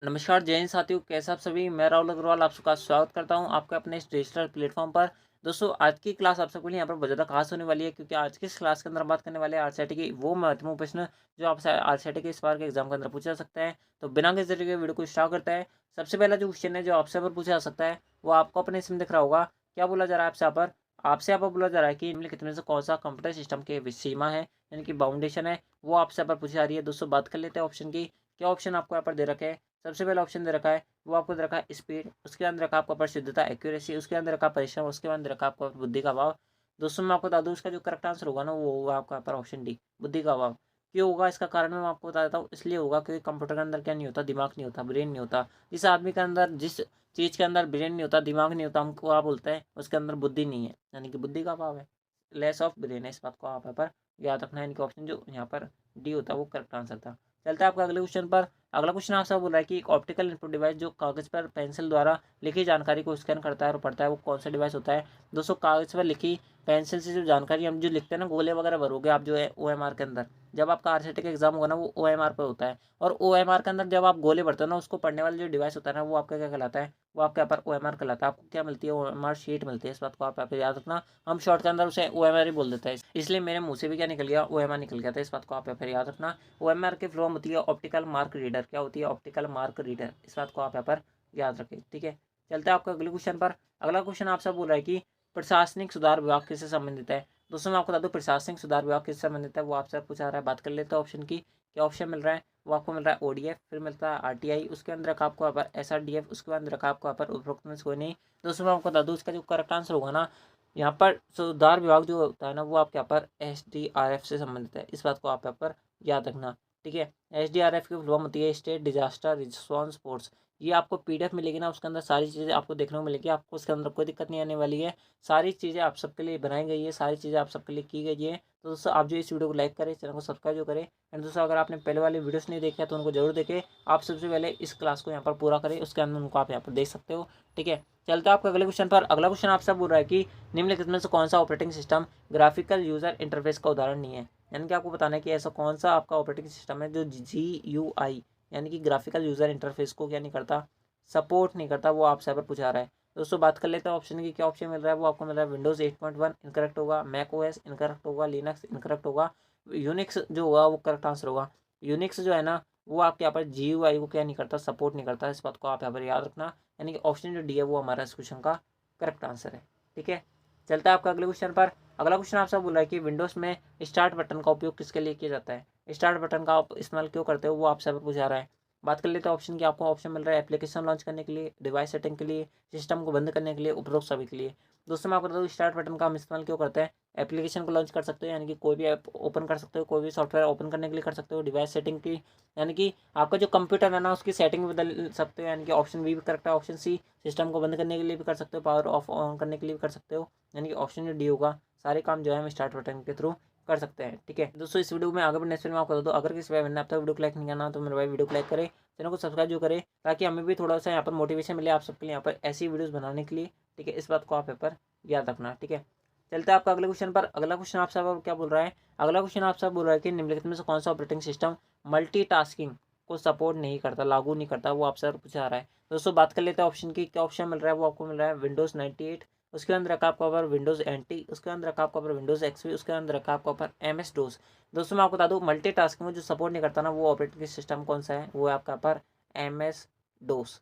नमस्कार जय हिंद साथियों, कैसे आप सभी। मैं राहुल अग्रवाल आप सबका स्वागत करता हूं आपके अपने इस डिजिटल प्लेटफॉर्म पर। दोस्तों आज की क्लास आप सबके लिए यहाँ पर बहुत ज़्यादा खास होने वाली है, क्योंकि आज की इस क्लास के अंदर हम बात करने वाले हैं आरसीईटी की वो महत्वपूर्ण प्रश्न जो आपसे आरसीईटी के इस बार के एग्जाम के अंदर पूछा जा सकता है। तो बिना किसी तरीके वीडियो को स्टार्ट करता है। सबसे पहला जो क्वेश्चन है जो आपसे पर पूछा जा सकता है वो आपको अपने इसमें दिख रहा होगा। क्या बोला जा रहा है आपसे यहाँ पर? आपसे यहाँ पर बोला जा रहा है कि निम्नलिखित में से कौन सा कंप्यूटर सिस्टम के सीमा है, यानी कि बाउंडेशन है, वो आपसे यहाँ पर पूछी जा रही है। दोस्तों बात कर लेते हैं ऑप्शन की। क्या ऑप्शन आपको यहाँ पर दे रखे हैं? सबसे पहला ऑप्शन दे रखा है वो आपको दे रखा है स्पीड, उसके अंदर रखा आपका प्रसिद्धता एक्यूरेसी, उसके अंदर रखा परिश्रम, उसके अंदर रखा आपका बुद्धि का अभाव। दोस्तों मैं आपको बता दूं इसका जो करेक्ट आंसर होगा ना वो होगा आपका पर ऑप्शन डी, बुद्धि का अभाव। क्यों होगा इसका कारण मैं आपको बता देता हूँ। इसलिए होगा क्योंकि कंप्यूटर के अंदर क्या नहीं होता, दिमाग नहीं होता, ब्रेन नहीं होता। जिस आदमी के अंदर जिस चीज़ के अंदर ब्रेन नहीं होता, दिमाग नहीं होता, हमको आप बोलते हैं उसके अंदर बुद्धि नहीं है, यानी कि बुद्धि का अभाव है, लेस ऑफ ब्रेन है। इस बात को आप यहाँ पर याद रखना है। यानी कि ऑप्शन जो यहाँ पर डी होता है वो करेक्ट आंसर था। चलता है आपका अगले क्वेश्चन पर। अगला क्वेश्चन आपसे बोल रहा है कि एक ऑप्टिकल इनपुट डिवाइस जो कागज पर पेंसिल द्वारा लिखी जानकारी को स्कैन करता है और पढ़ता है, वो कौन सा डिवाइस होता है? दोस्तों कागज पर लिखी पेंसिल से जो जानकारी हम जो लिखते हैं ना, गोले वगैरह भरोगे आप जो है ओएमआर के अंदर, जब आपका आरसीटी का एग्जाम होगा ना वो ओएमआर पर होता है। और ओएमआर के अंदर जब आप गोले भरते हो ना, उसको पढ़ने वाला जो डिवाइस होता है ना वो आपका क्या कहलाता है? वो आपके यहाँ पर ओएमआर कहलाता है। आपको क्या मिलती है? ओएमआर शीट मिलती है। इस बात को आप यहाँ पर याद रखना। हम शॉर्ट के अंदर उसे ओएमआर ही बोल देते हैं, इसलिए मेरे मुंह से भी क्या निकल गया, ओएमआर निकल गया था। इस बात को आप यहाँ पर याद रखना। ओएमआर की फुल फॉर्म होती है ऑप्टिकल मार्क रीडर। क्या होती है? Optical mark reader. इस बात को आप यहाँ पर याद रखें, ठीक है। चलते हैं आपका अगले क्वेश्चन पर। अगला क्वेश्चन आपसे बोल रहा है कि प्रशासनिक सुधार विभाग किससे संबंधित है? दोस्तों मैं आपको बता दूं प्रशासनिक सुधार विभाग किससे संबंधित है वो आपसे पूछा रहा है। बात कर लेते हैं ऑप्शन की। क्या ऑप्शन मिल रहा है? वो आपको मिल रहा है ओडीएफ, फिर मिलता है आरटीआई, उसके अंदर रखा आपको यहाँ पर एसआरडीएफ, उसके बाद रखा आपको यहाँ पर उपरोक्त में से कोई नहीं। दोस्तों मैं आपको बता दूं इसका जो करेक्ट आंसर होगा ना, यहाँ पर सुधार विभाग जो होता है ना वो आपके यहाँ पर एसडीआरएफ से संबंधित है। इस बात को आप यहाँ पर याद रखना, ठीक है। एसडीआरएफ की फुल फॉर्म होती है स्टेट डिजास्टर रिस्पॉन्स फोर्स। ये आपको पीडीएफ मिलेगी ना, उसके अंदर सारी चीज़ें आपको देखने को मिलेगी। आपको उसके अंदर कोई दिक्कत नहीं आने वाली है। सारी चीज़ें आप सबके लिए बनाई गई है, सारी चीज़ें आप सबके लिए की गई है। तो दोस्तों आप जो इस वीडियो को लाइक करें, चैनल को सब्सक्राइब जो करें। एंड दोस्तों अगर आपने पहले वाले वीडियोस नहीं देखे तो उनको जरूर देखें। आप सबसे पहले इस क्लास को यहाँ पर पूरा करें, उसके अंदर उनको आप यहाँ पर देख सकते हो, ठीक है। चलता है आपका अगले क्वेश्चन पर। अगला क्वेश्चन आपसे बोल रहा है कि निम्नलिखित में से कौन सा operating system graphical user interface का उदाहरण नहीं है? यानी कि आपको बताना है कि ऐसा कौन सा आपका ऑपरेटिंग सिस्टम है जो GUI यानी कि ग्राफिकल यूजर इंटरफेस को क्या नहीं करता, सपोर्ट नहीं करता, वो आपसे पर पूछा रहा है। दोस्तों बात कर लेते हैं ऑप्शन की। क्या ऑप्शन मिल रहा है? वो आपको मिल रहा है विंडोज 8.1 इनकरेक्ट होगा, मैक ओएस इनकरेक्ट होगा, लिनक्स इनकरेक्ट होगा, यूनिक्स जो होगा वो करेक्ट आंसर होगा। यूनिक्स जो है ना वो आपके यहाँ पर GUI को क्या नहीं करता, सपोर्ट नहीं करता। इस बात को आप यहाँ पर याद रखना। यानी कि ऑप्शन जो डी है वो हमारा इस क्वेश्चन का करेक्ट आंसर है, ठीक है। चलता है आपका अगले क्वेश्चन पर। अगला क्वेश्चन आपसे बोल रहा है कि विंडोज में स्टार्ट बटन का उपयोग किसके लिए किया जाता है? स्टार्ट बटन का आप इस्तेमाल क्यों करते हो वो आपसे पूछा रहा है। बात कर लेते हैं ऑप्शन की। आपको ऑप्शन मिल रहा है एप्लीकेशन लॉन्च करने के लिए, डिवाइस सेटिंग के लिए, सिस्टम को बंद करने के लिए, उपरोक्त सभी के लिए। दोस्तों मैं आपको बता दूं स्टार्ट बटन का हम इस्तेमाल क्यों करते हैं। एप्लीकेशन को लॉन्च कर सकते हो, यानी कि कोई भी ऐप ओपन कर सकते हो, कोई भी सॉफ्टवेयर ओपन करने के लिए कर सकते हो। डिवाइस सेटिंग की, यानी कि आपका जो कंप्यूटर है ना उसकी सेटिंग बदल सकते हो, यानी कि ऑप्शन बी भी करेक्ट है। ऑप्शन सी सिस्टम को बंद करने के लिए भी कर सकते हो, पावर ऑफ ऑन करने के लिए भी कर सकते हो। यानी कि ऑप्शन जो डी होगा, सारे काम जो है हम स्टार्ट बटन के थ्रू कर सकते हैं, ठीक है। दोस्तों इस वीडियो में आगे बढ़ने से पहले मैं आपको बता दूं अगर किसी भाई बहन ने अब तक वीडियो को लाइक नहीं करना तो मेरे भाई वीडियो को लाइक करे, चैनल को सब्सक्राइब जो करे, ताकि हमें भी थोड़ा सा यहाँ पर मोटिवेशन मिले आप सबके लिए यहाँ पर ऐसी वीडियोस बनाने के लिए, ठीक है। इस बात को आप यहाँ पर याद रखना, ठीक है। चलते हैं आपका अगले क्वेश्चन पर। अगला क्वेश्चन आपसे क्या बोल रहा है? अगला क्वेश्चन आपसे बोल रहा है कि निम्नलिखित में से कौन सा ऑपरेटिंग सिस्टम मल्टीटास्किंग को सपोर्ट नहीं करता, लागू नहीं करता, वो आपसे पूछा रहा है। दोस्तों बात कर लेते हैं ऑप्शन की। क्या ऑप्शन मिल रहा है? वो आपको मिल रहा है विंडोज 98, उसके अंदर रखा आपका ऊपर विंडोज NT, उसके अंदर रखा आपका ऊपर विंडोज XP, उसके अंदर रखा आपका ऊपर MS DOS। दोस्तों मैं आपको बता दूं मल्टीटास्किंग में जो सपोर्ट नहीं करता ना वो ऑपरेटिंग सिस्टम कौन सा है? वो है आपका पर MS DOS।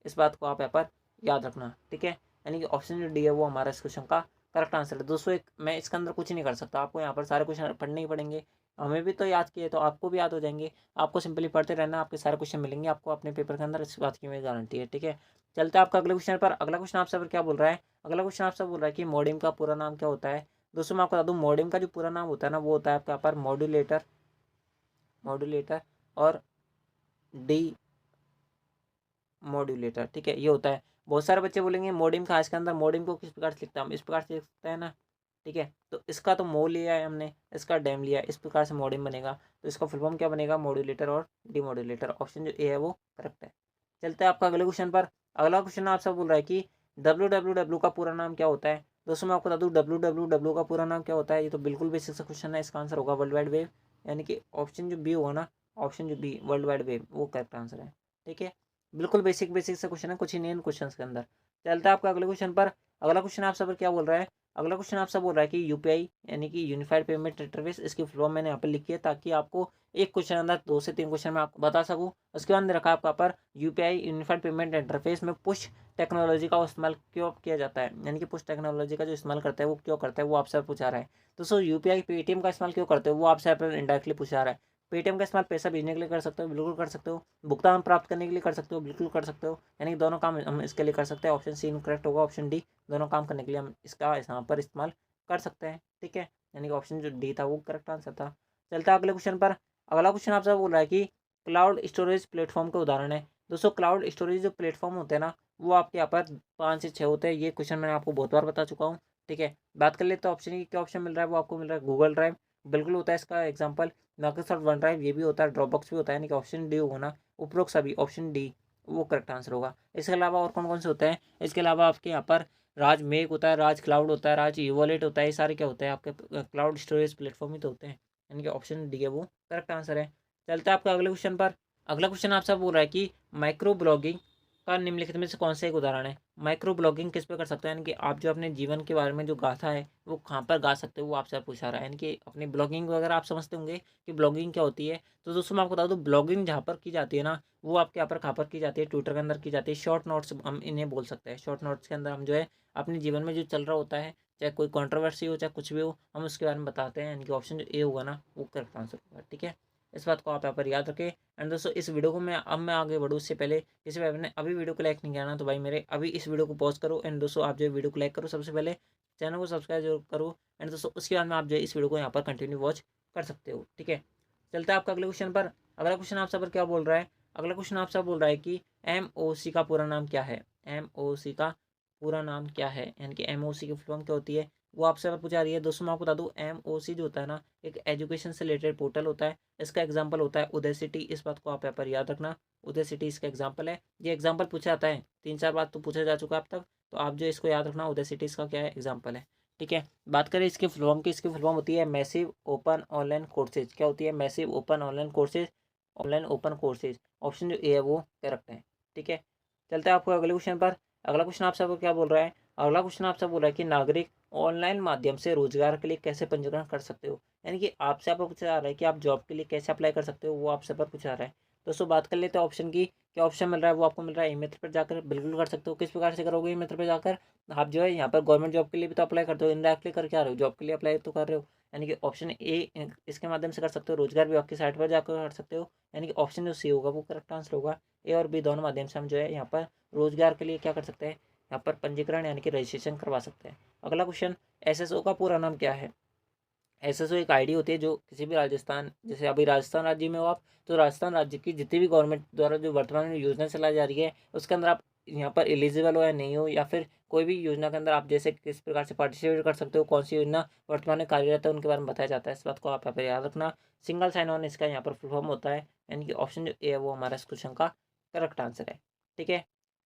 इस बात को आप यहाँ पर याद रखना, ठीक है। यानी कि ऑप्शन जो डी है वो हमारा इस क्वेश्चन का करेक्ट आंसर है। दोस्तों एक मैं इसके अंदर कुछ नहीं कर सकता, आपको यहाँ पर सारे क्वेश्चन पढ़ने ही पड़ेंगे। हमें भी तो याद किए तो आपको भी याद हो जाएंगे। आपको सिंपली पढ़ते रहना, आपके सारे क्वेश्चन मिलेंगे आपको अपने पेपर के अंदर, इस बात की मेरी गारंटी है, ठीक है। चलते हैं आपका अगले क्वेश्चन पर। अगला क्वेश्चन आपसे पर क्या बोल रहा है? अगला क्वेश्चन आपसे बोल रहा है कि मॉडेम का पूरा नाम क्या होता है? दोस्तों मैं आपको बता दूं मॉडेम का जो पूरा नाम होता है ना वो होता है आपका यहाँ पर मॉड्यूलेटर, मॉड्यूलेटर और डी मॉड्यूलेटर, ठीक है, ये होता है। बहुत सारे बच्चे बोलेंगे मॉडेम का, इसके अंदर मॉडेम को किस प्रकार से लिखता है? हम इस प्रकार से लिख सकते हैं ना, ठीक है। तो इसका तो मो लिया है हमने, इसका डैम लिया है, इस प्रकार से मॉडेम बनेगा। तो इसका फुल फॉर्म क्या बनेगा? मॉड्यूलेटर और डीमॉड्यूलेटर। ऑप्शन जो ए है वो करेक्ट है। चलते हैं आपका अगले क्वेश्चन पर। अगला क्वेश्चन आपसे बोल रहा है कि WWW का पूरा नाम क्या होता है? दोस्तों मैं आपको बता दूं WWW का पूरा नाम क्या होता है। ये तो बिल्कुल बेसिक सा क्वेश्चन है, इसका आंसर होगा वर्ल्ड वाइड वेब। यानी कि ऑप्शन जो बी होगा ना, ऑप्शन जो बी वर्ल्ड वाइड वेब वो करेक्ट आंसर है, ठीक है। बिल्कुल बेसिक बेसिक से क्वेश्चन है, कुछ ही नहीं इन क्वेश्चन के अंदर। चलता है आपका अगले क्वेश्चन पर। अगला क्वेश्चन आपसे पर क्या बोल रहा है? अगला क्वेश्चन आपसे बोल रहा है कि यूपीआई यानी कि यूनिफाइड पेमेंट इंटरफेस, इसकी फुल फॉर्म मैंने यहाँ पर लिखी है ताकि आपको एक क्वेश्चन अंदर 2 से 3 क्वेश्चन में आपको बता सकूँ। उसके बाद रखा आपका पर यूपीआई यूनिफाइड पेमेंट इंटरफेस में पुश टेक्नोलॉजी का इस्तेमाल क्यों किया जाता है, यानी कि पुश टेक्नोलॉजी का जो इस्तेमाल करता है वो क्यों करता है, वो आपसे पूछा रहा है। दोस्तों यूपीआई पेटीएम का इस्तेमाल क्यों करते हो, वो आपसे इंडायरेक्टली पूछा रहा है। पेटीएम का इस्तेमाल पैसा भेजने के लिए कर सकते हो, बिल्कुल कर सकते हो। भुगतान प्राप्त करने के लिए कर सकते हो, बिल्कुल कर सकते हो। यानी कि दोनों काम हम इसके लिए कर सकते हैं। ऑप्शन सी इनकरेक्ट होगा, ऑप्शन डी दोनों काम करने के लिए हम इसका यहाँ पर इस्तेमाल कर सकते हैं। ठीक है, यानी कि ऑप्शन जो डी था वो करेक्ट आंसर था। चलता है अगले क्वेश्चन पर। अगला क्वेश्चन आपसे बोल रहा है कि क्लाउड स्टोरेज प्लेटफॉर्म के उदाहरण है। दोस्तों क्लाउड स्टोरेज जो प्लेटफॉर्म होते हैं ना, वो आपके यहाँ पर 5 से 6 होते हैं। ये क्वेश्चन मैंने आपको बहुत बार बता चुका हूँ। ठीक है, बात कर ले तो ऑप्शन की क्या ऑप्शन मिल रहा है, वो आपको मिल रहा है गूगल ड्राइव, बिल्कुल होता है इसका एग्जाम्पल। माइक्रोसॉफ्ट वन ड्राइव ये भी होता है, ड्रॉप बॉक्स भी होता है, यानी कि ऑप्शन डी होगा ना। उपरोक्त सभी ऑप्शन डी वो करेक्ट आंसर होगा। इसके अलावा और कौन कौन से होते हैं? इसके अलावा आपके यहाँ पर राज मेक होता है, राज क्लाउड होता है, राज वॉलेट होता है। ये सारे क्या होते हैं? आपके क्लाउड स्टोरेज प्लेटफॉर्म ही तो होते हैं, यानी कि ऑप्शन डी है वो करेक्ट आंसर है। चलता है आपका अगले क्वेश्चन पर। अगला क्वेश्चन आपसे बोल रहा है कि माइक्रो ब्लॉगिंग का निम्नलिखित में से कौन सा एक उदाहरण है? माइक्रो ब्लॉगिंग किस पे कर सकते हैं, यानी कि आप जो अपने जीवन के बारे में जो गाथा है वो कहाँ पर गा सकते हो, वो आपसे पूछा रहा है। यानी कि अपनी ब्लॉगिंग वगैरह आप समझते होंगे कि ब्लॉगिंग क्या होती है। तो दोस्तों मैं आपको बता दूँ, ब्लॉगिंग जहाँ पर की जाती है ना, वो आपके यहाँ पर कहाँ पर की जाती है? ट्विटर के अंदर की जाती है। शॉर्ट नोट्स हम इन्हें बोल सकते हैं। शॉर्ट नोट्स के अंदर हम जो है अपने जीवन में जो चल रहा होता है, चाहे कोई कंट्रोवर्सी हो चाहे कुछ भी हो, हम उसके बारे में बताते हैं। यानी कि ऑप्शन जो ए होगा ना वो करेक्ट आंसर होगा। ठीक है, इस बात को आप यहाँ पर याद रखें। एंड दोस्तों इस वीडियो को मैं आगे बढ़ूँ उससे पहले, किसी भाई ने अभी वीडियो को लाइक नहीं किया ना, तो भाई मेरे अभी इस वीडियो को पॉज करो। एंड दोस्तों आप जो वीडियो को लाइक करो, सबसे पहले चैनल को सब्सक्राइब जरूर करो। एंड दोस्तों उसके बाद में आप जो इस वीडियो को यहाँ पर कंटिन्यू वॉच कर सकते हो। ठीक है, चलता है आपका अगले क्वेश्चन पर। अगला क्वेश्चन आपसे पर क्या बोल रहा है? अगला क्वेश्चन आपसे बोल रहा है कि MOC का पूरा नाम क्या है? MOC का पूरा नाम क्या है, यानी कि MOC की फुल फॉर्म क्या होती है, वो आपसे अगर पूछा रही है। दोस्तों मैं आपको बता दूं, MOC जो होता है ना, एक एजुकेशन से रिलेटेड पोर्टल होता है। इसका एग्जाम्पल होता है उदय सिटी। इस बात को आप यहाँ पर याद रखना, उदय सिटी इसका एग्जाम्पल है। ये एग्जाम्पल पूछा जाता है, 3-4 बार तो पूछा जा चुका है अब तक। तो आप जो इसको याद रखना, उदय सिटी इसका क्या है? एग्जाम्पल है। ठीक है, बात करें इसकी फुल फॉर्म की। इसकी फुल फॉर्म होती है मैसिव ओपन ऑनलाइन कोर्सेज। क्या होती है? Massive open online courses, online open courses. Option जो ए है वो करेक्ट है। ठीक है, चलते हैं आपको अगले क्वेश्चन पर। अगला क्वेश्चन आपसे आपको क्या बोल रहा है? अगला क्वेश्चन आपसे बोल रहा है कि नागरिक ऑनलाइन माध्यम से रोजगार के लिए कैसे पंजीकरण कर सकते हो, यानी कि आपसे आप पूछा जा रहा है कि आप जॉब के लिए कैसे अप्लाई कर सकते हो, वो आपसे पर पूछा रहा है। दोस्तों बात कर लेते हैं ऑप्शन की। क्या ऑप्शन मिल रहा है? वो आपको मिल रहा है ई मित्र पर जाकर बिल्कुल कर सकते हो। किस प्रकार से करोगे? ई मित्र पर जाकर आप जो है यहाँ पर गवर्नमेंट जॉब के लिए भी तो अप्लाई करते हो, इनडायरेक्टली करके आ रहे हो, जॉब के लिए अप्लाई तो कर रहे हो। यानी कि ऑप्शन ए इसके माध्यम से कर सकते हो। रोजगार विभाग की साइट पर जाकर कर सकते हो, यानी कि ऑप्शन जो सी होगा वो करेक्ट आंसर होगा। ए और बी दोनों माध्यम से हम जो है यहाँ पर रोजगार के लिए क्या कर सकते हैं? यहाँ पर पंजीकरण यानी कि रजिस्ट्रेशन करवा सकते हैं। अगला क्वेश्चन, SSO का पूरा नाम क्या है? SSO एक आईडी होती है जो किसी भी राजस्थान, जैसे अभी राजस्थान राज्य में हो आप, तो राजस्थान राज्य की जितनी भी गवर्नमेंट द्वारा जो वर्तमान में योजना चलाई जा रही है, उसके अंदर आप यहाँ पर एलिजिबल हो या नहीं हो, या फिर कोई भी योजना के अंदर आप जैसे किस प्रकार से पार्टिसिपेट कर सकते हो, कौन सी योजना वर्तमान में कार्यरत है, उनके बारे में बताया जाता है। इस बात को आप यहाँ पर याद रखना। सिंगल साइन ऑन इसका यहाँ पर फुल फॉर्म होता है, यानी कि ऑप्शन जो ए है वो हमारा इस क्वेश्चन का करेक्ट आंसर है। ठीक है,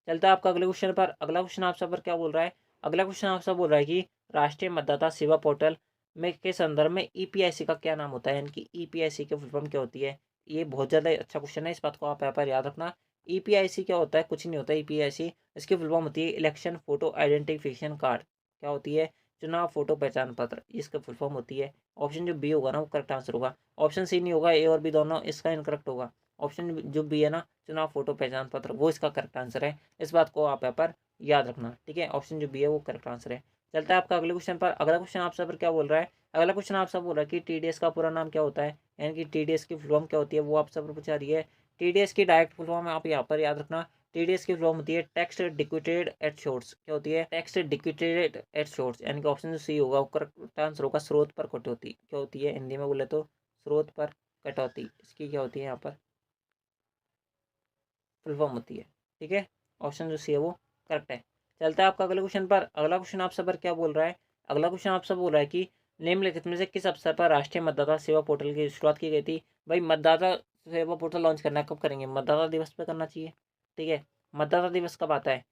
चलता है आपका अगले क्वेश्चन पर। अगला क्वेश्चन आपसे पर क्या बोल रहा है? अगला क्वेश्चन आपसे बोल रहा है कि राष्ट्रीय मतदाता सेवा पोर्टल में के संदर्भ में EPIC का क्या नाम होता है, यानी कि EPIC की फुल फॉर्म क्या होती है? ये बहुत ज़्यादा अच्छा क्वेश्चन है, इस बात को आप यहाँ पर याद रखना। EPIC क्या होता है? कुछ नहीं होता। EPIC इसकी फुल फॉर्म होती है इलेक्शन फोटो आइडेंटिफिकेशन कार्ड। क्या होती है? चुनाव फोटो पहचान पत्र, इसका फुल फॉर्म होती है। ऑप्शन जो बी होगा ना वो करेक्ट आंसर होगा। ऑप्शन सी नहीं होगा, ए और बी दोनों इसका इनकरेक्ट होगा। ऑप्शन जो बी है ना, चुनाव फोटो पहचान पत्र, वो इसका करेक्ट आंसर है। इस बात को आप यहाँ पर याद रखना। ठीक है, ऑप्शन जो बी है वो करेक्ट आंसर है। चलता है आपका अगले क्वेश्चन पर। अगला क्वेश्चन आपसे पर क्या बोल रहा है? अगला क्वेश्चन आपसे बोल रहा है कि TDS का पूरा नाम क्या होता है, यानी कि TDS की फुल फॉर्म क्या होती है, वो आपसे पूछा रही है। TDS की डायरेक्ट फुल फॉर्म आप यहाँ पर याद रखना। TDS की फुल फॉर्म होती है टेक्स्ट डिक्विटेड एट सोर्स। क्या होती है? टेक्स्ट डिक्विटेड एट सोर्स, यानी कि ऑप्शन सी होगा वो करेक्ट आंसर होगा। स्रोत पर कटौती। क्या होती है? हिंदी में बोले तो स्रोत पर कटौती, इसकी क्या होती है यहाँ पर फुल फॉर्म होती है। ठीक है, ऑप्शन जो सी है वो करेक्ट है। चलता है आपका अगले क्वेश्चन पर। अगला क्वेश्चन आपसे पर क्या बोल रहा है? अगला क्वेश्चन आपसे बोल रहा है कि निम्नलिखित में से किस अवसर पर राष्ट्रीय मतदाता सेवा पोर्टल की शुरुआत की गई थी? भाई मतदाता सेवा पोर्टल लॉन्च करना कब करेंगे? मतदाता दिवस पर करना चाहिए। ठीक है, मतदाता दिवस कब आता है?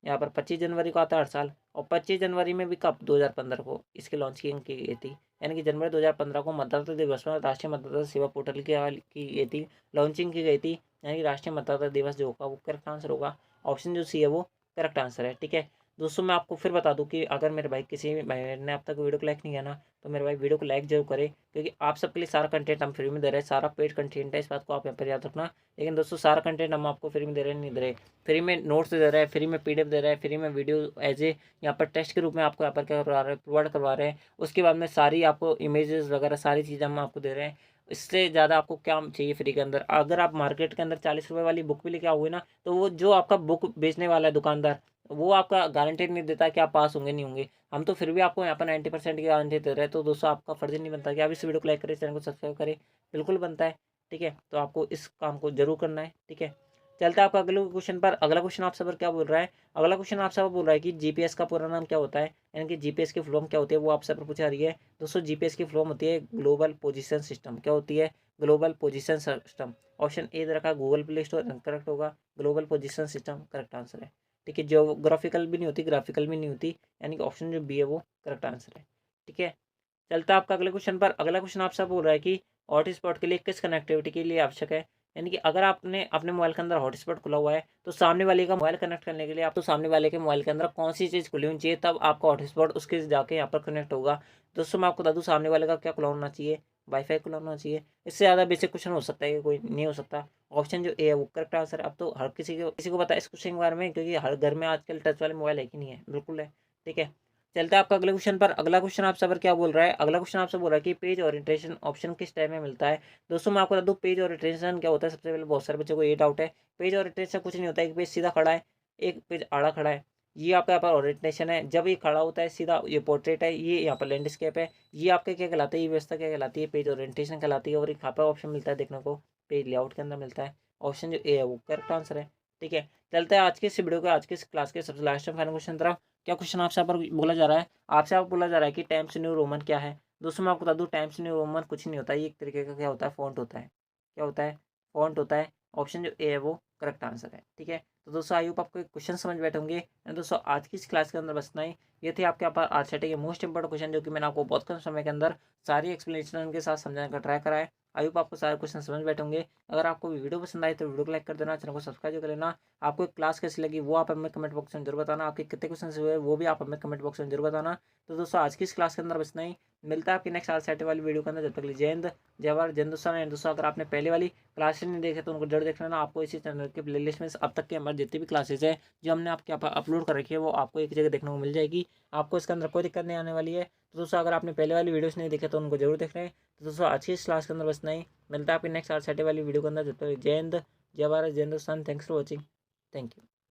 यहाँ पर 25 जनवरी को आता है हर साल। और 25 जनवरी में भी कब? 2015 को इसकी लॉन्चिंग की गई थी। यानी कि जनवरी 2015 को मतदाता दिवस में राष्ट्रीय मतदाता सेवा पोर्टल की गई थी, लॉन्चिंग की गई थी। यानी कि राष्ट्रीय मतदाता दिवस जो होगा वो करेक्ट आंसर होगा। ऑप्शन जो सी है वो करेक्ट आंसर है। ठीक है दोस्तों, मैं आपको फिर बता दूं कि अगर मेरे भाई किसी भी भाई ने अब तक वीडियो को लाइक नहीं किया ना, तो मेरे भाई वीडियो को लाइक जरूर करें, क्योंकि आप सबके लिए सारा कंटेंट हम फ्री में दे रहे हैं, सारा पेड कंटेंट है, इस बात को आप यहाँ पर याद रखना। लेकिन दोस्तों सारा कंटेंट हम आपको फ्री में दे रहे नहीं दे रहे, फ्री में नोट्स दे रहे हैं, फ्री में PDF दे रहे हैं, फ्री में वीडियो एज ए यहाँ पर टेस्ट के रूप में आपको यहाँ पर क्या करवा रहे हैं, प्रोवाइड करवा रहे हैं। उसके बाद में सारी आपको इमेजेस वगैरह सारी चीज़ें हम आपको दे रहे हैं। इससे ज़्यादा आपको क्या चाहिए फ्री के अंदर। अगर आप मार्केट के अंदर 40 रुपये वाली बुक भी लेके आओगे ना, तो वो जो आपका बुक बेचने वाला है दुकानदार, वो आपका गारंटेड नहीं देता कि आप पास होंगे नहीं होंगे। हम तो फिर भी आपको यहाँ पर 90% की गारंटी दे रहे हैं। तो दोस्तों आपका फर्ज नहीं बनता कि आप इस वीडियो को लाइक करें, चैनल को सब्सक्राइब करें, बिल्कुल बनता है। ठीक है, तो आपको इस काम को जरूर करना है। ठीक है, चलता है आपका अगले क्वेश्चन पर। अगला क्वेश्चन आपसे पर क्या बोल रहा है, अगला क्वेश्चन आपसे पर बोल रहा है कि जीपीएस का पूरा नाम क्या होता है, यानी कि जीपीएस की फुल फॉर्म क्या होती है, वो आपसे पर पूछा रही है। दोस्तों जीपीएस की फुल फॉर्म होती है ग्लोबल पोजीशन सिस्टम। क्या होती है, global position system. Option A दे रखा गूगल प्ले स्टोर, करेक्ट होगा। Global position system correct answer है। ठीक है, जियोग्राफिकल भी नहीं होती, ग्राफिकल भी नहीं होती, यानी कि ऑप्शन जो बी है वो करेक्ट आंसर है। ठीक है, चलता है आपका अगले क्वेश्चन पर। अगला क्वेश्चन आपसे बोल रहा है कि हॉटस्पॉट के लिए किस कनेक्टिविटी के लिए आवश्यक है, यानी कि अगर आपने अपने मोबाइल के अंदर हॉटस्पॉट खुला हुआ है, तो सामने वाले का मोबाइल कनेक्ट करने के लिए आप तो सामने वाले के मोबाइल के अंदर कौन सी चीज़ खुली होनी चाहिए, तब आपका हॉटस्पॉट उसके जाके यहाँ पर कनेक्ट होगा। दोस्तों मैं आपको बता दूँ, सामने वाले का क्या खुला होना चाहिए, वाईफाई खुला होना चाहिए। इससे ज़्यादा बेसिक क्वेश्चन हो सकता है कि कोई नहीं हो सकता। ऑप्शन जो ए है वो करेक्ट आंसर है। अब तो हर किसी को पता है इस क्वेश्चन के बारे में, क्योंकि हर घर में आजकल टच वाले मोबाइल है कि नहीं है, बिल्कुल है। ठीक है, चलता है आपका अगले क्वेश्चन पर। अगला क्वेश्चन आपसे पर क्या बोल रहा है, अगला क्वेश्चन आपसे बोल रहा है कि पेज ओरिएंटेशन ऑप्शन किस टाइप में मिलता है। दोस्तों मैं आपको बता दूं, पेज ओरिएंटेशन क्या होता है। सबसे पहले बहुत सारे बच्चों को ये डाउट है, पेज ओरिएंटेशन कुछ नहीं होता है। एक पेज सीधा खड़ा है, एक पेज आड़ा खड़ा है, ये आपका यहाँ पर ओरिएंटेशन है। जब ये खड़ा होता है सीधा, ये पोर्ट्रेट है, ये यहाँ पर लैंडस्केप है, ये आपके क्या कहलाते हैं, ये व्यवस्था क्या कहलाती है, पेज ओरिएंटेशन कहलाती है। और एक यहाँ पर ऑप्शन मिलता है देखने को, पेज लेआउट के अंदर मिलता है। ऑप्शन जो ए है वो करेक्ट आंसर है। ठीक है, चलते हैं आज के इस वीडियो के, आज के इस क्लास के सबसे लास्ट में फाइनल क्वेश्चन तरफ। क्या क्वेश्चन आपसे यहाँ पर बोला जा रहा है, आपसे आप बोला जा रहा है कि टाइम्स न्यू रोमन क्या है। दोस्तों मैं आपको बता दूं, टाइम्स न्यू रोमन कुछ नहीं होता है, ये एक तरीके का क्या होता है, फॉन्ट होता है। क्या होता है, फॉन्ट होता है। ऑप्शन जो ए है वो करेक्ट आंसर है। ठीक है, तो दोस्तों आई होप आपको एक क्वेश्चन समझ बैठे होंगे। दोस्तों आज की इस क्लास के अंदर बस इतना ही। ये थे आपके यहाँ पर आरसीटी के मोस्ट इंपॉर्टेंट क्वेश्चन, जो कि मैंने आपको बहुत कम समय के अंदर सारी एक्सप्लेनेशन के साथ समझाने का ट्राई करा है। आई होप आपको सारे क्वेश्चन समझ बैठे होंगे। अगर आपको वीडियो पसंद आए तो वीडियो को लाइक कर देना, चैनल को सब्सक्राइब कर लेना। आपको क्लास कैसी लगी वो आप हमें कमेंट बॉक्स में जरूर बताना। आपके कितने क्वेश्चन हुए वो भी आप हमें कमेंट बॉक्स में जरूर बताना। तो दोस्तों आज की इस क्लास के अंदर बस नहीं, मिलता है आपकी नेक्स्ट आरसीटी वाली वीडियो के अंदर। जब तक के लिए जय हिंद, जय भारत, जय हिंदुस्तान। एंड दोस्तों अगर आपने पहले वाली क्लासेस नहीं देखे तो उनको जरूर देख लेना। आपको इसी चैनल के प्लेलिस्ट में अब तक के हमारे जितनी भी क्लासेस है जो हमने आपके अपलोड कर रखी है, वो आपको एक जगह देखने को मिल जाएगी। आपको इसके अंदर कोई दिक्कत नहीं आने वाली है। तो दोस्तों अगर आपने पहले वाली वीडियोस नहीं देखे तो उनको जरूर देख रहे हैं। तो दोस्तों आज की इस क्लास के अंदर बस नहीं, मिलता है आपकी नेक्स्ट आरसीटी वाली वीडियो के अंदर। जब तक जय हिंद, जय भारत, जय Hindustan. Thanks for watching, thank you.